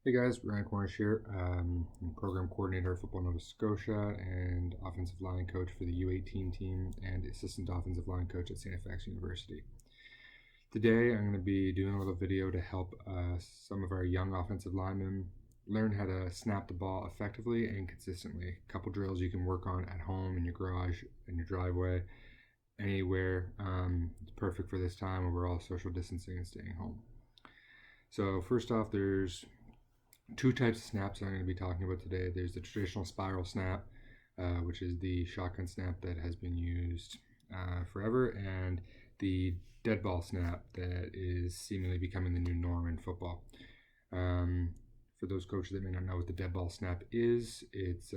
Hey guys, Ryan Cornish here. I'm program coordinator at Football Nova Scotia and offensive line coach for the U18 team and assistant offensive line coach at St. FX University. Today I'm going to be doing a little video to help some of our young offensive linemen learn how to snap the ball effectively and consistently. A couple drills you can work on at home, in your garage, in your driveway, anywhere. It's perfect for this time where we're all social distancing and staying home. So first off, there's two types of snaps I'm going to be talking about today. There's the traditional spiral snap, which is the shotgun snap that has been used forever, and the dead ball snap that is seemingly becoming the new norm in football. For those coaches that may not know what the dead ball snap is, it's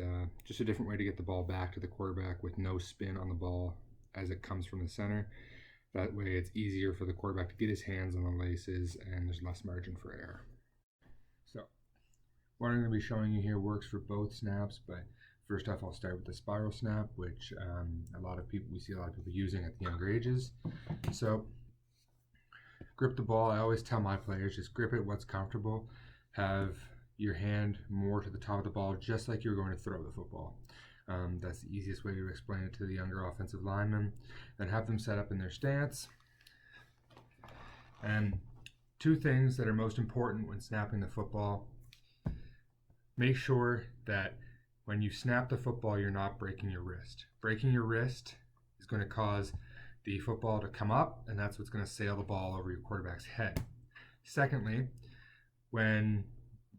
just a different way to get the ball back to the quarterback with no spin on the ball as it comes from the center. That way it's easier for the quarterback to get his hands on the laces and there's less margin for error. So what I'm going to be showing you here works for both snaps, but first off I'll start with the spiral snap, which we see a lot of people using at the younger ages. So grip the ball. I always tell my players, just grip it what's comfortable. Have your hand more to the top of the ball, just like you're going to throw the football. That's the easiest way to explain it to the younger offensive linemen. Then have them set up in their stance. And two things that are most important when snapping the football: make sure that when you snap the football, you're not breaking your wrist. Breaking your wrist is going to cause the football to come up, and that's what's going to sail the ball over your quarterback's head. Secondly, when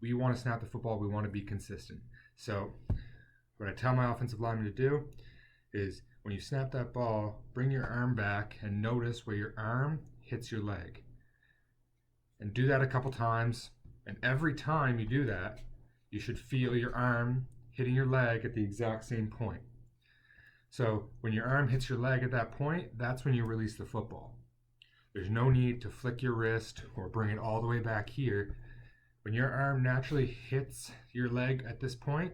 we want to snap the football, we want to be consistent. So what I tell my offensive linemen to do is, when you snap that ball, bring your arm back and notice where your arm hits your leg. And do that a couple times, and every time you do that, you should feel your arm hitting your leg at the exact same point. So when your arm hits your leg at that point, that's when you release the football. There's no need to flick your wrist or bring it all the way back here. When your arm naturally hits your leg at this point,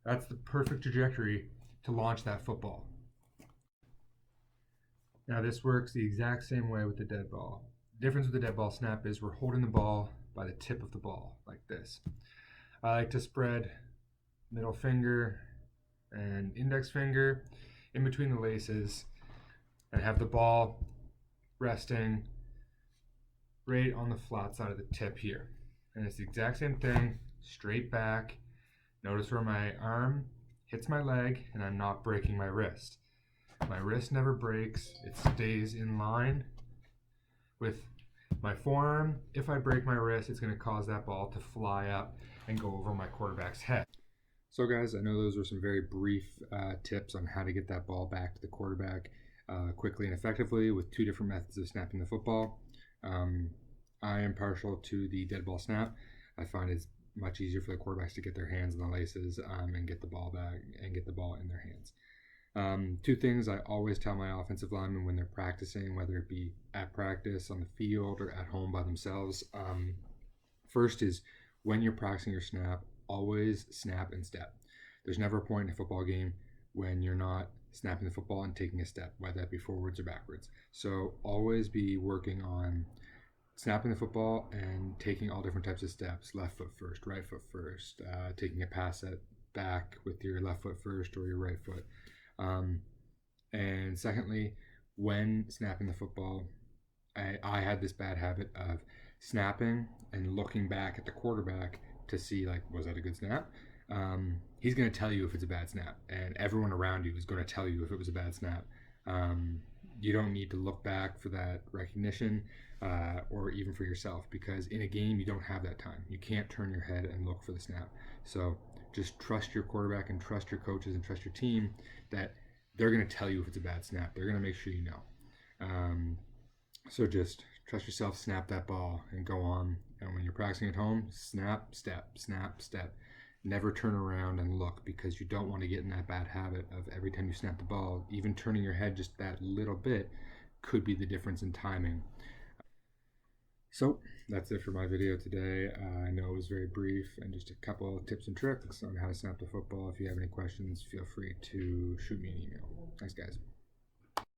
that's the perfect trajectory to launch that football. Now this works the exact same way with the dead ball. The difference with the dead ball snap is we're holding the ball by the tip of the ball, like this. I like to spread middle finger and index finger in between the laces and have the ball resting right on the flat side of the tip here. And it's the exact same thing, straight back. Notice where my arm hits my leg and I'm not breaking my wrist. My wrist never breaks, it stays in line with my forearm. If I break my wrist, it's going to cause that ball to fly up and go over my quarterback's head. So guys, I know those were some very brief tips on how to get that ball back to the quarterback quickly and effectively with two different methods of snapping the football. I am partial to the dead ball snap. I find it's much easier for the quarterbacks to get their hands on the laces and get the ball back and get the ball in their hands. Two things I always tell my offensive linemen when they're practicing, whether it be at practice, on the field, or at home by themselves. First is, when you're practicing your snap, always snap and step. There's never a point in a football game when you're not snapping the football and taking a step, whether that be forwards or backwards. So always be working on snapping the football and taking all different types of steps: left foot first, right foot first, taking a pass at back with your left foot first or your right foot. And secondly, when snapping the football, I had this bad habit of snapping and looking back at the quarterback to see, like, was that a good snap? He's going to tell you if it's a bad snap, and everyone around you is going to tell you if it was a bad snap. You don't need to look back for that recognition or even for yourself, because in a game you don't have that time. You can't turn your head and look for the snap. So just trust your quarterback and trust your coaches and trust your team that they're going to tell you if it's a bad snap. They're going to make sure you know. So just trust yourself, snap that ball, and go on. And when you're practicing at home, snap, step, snap, step. Never turn around and look, because you don't want to get in that bad habit of every time you snap the ball, even turning your head just that little bit could be the difference in timing. So that's it for my video today. I know it was very brief and just a couple of tips and tricks on how to snap the football. If you have any questions, feel free to shoot me an email. Thanks, guys.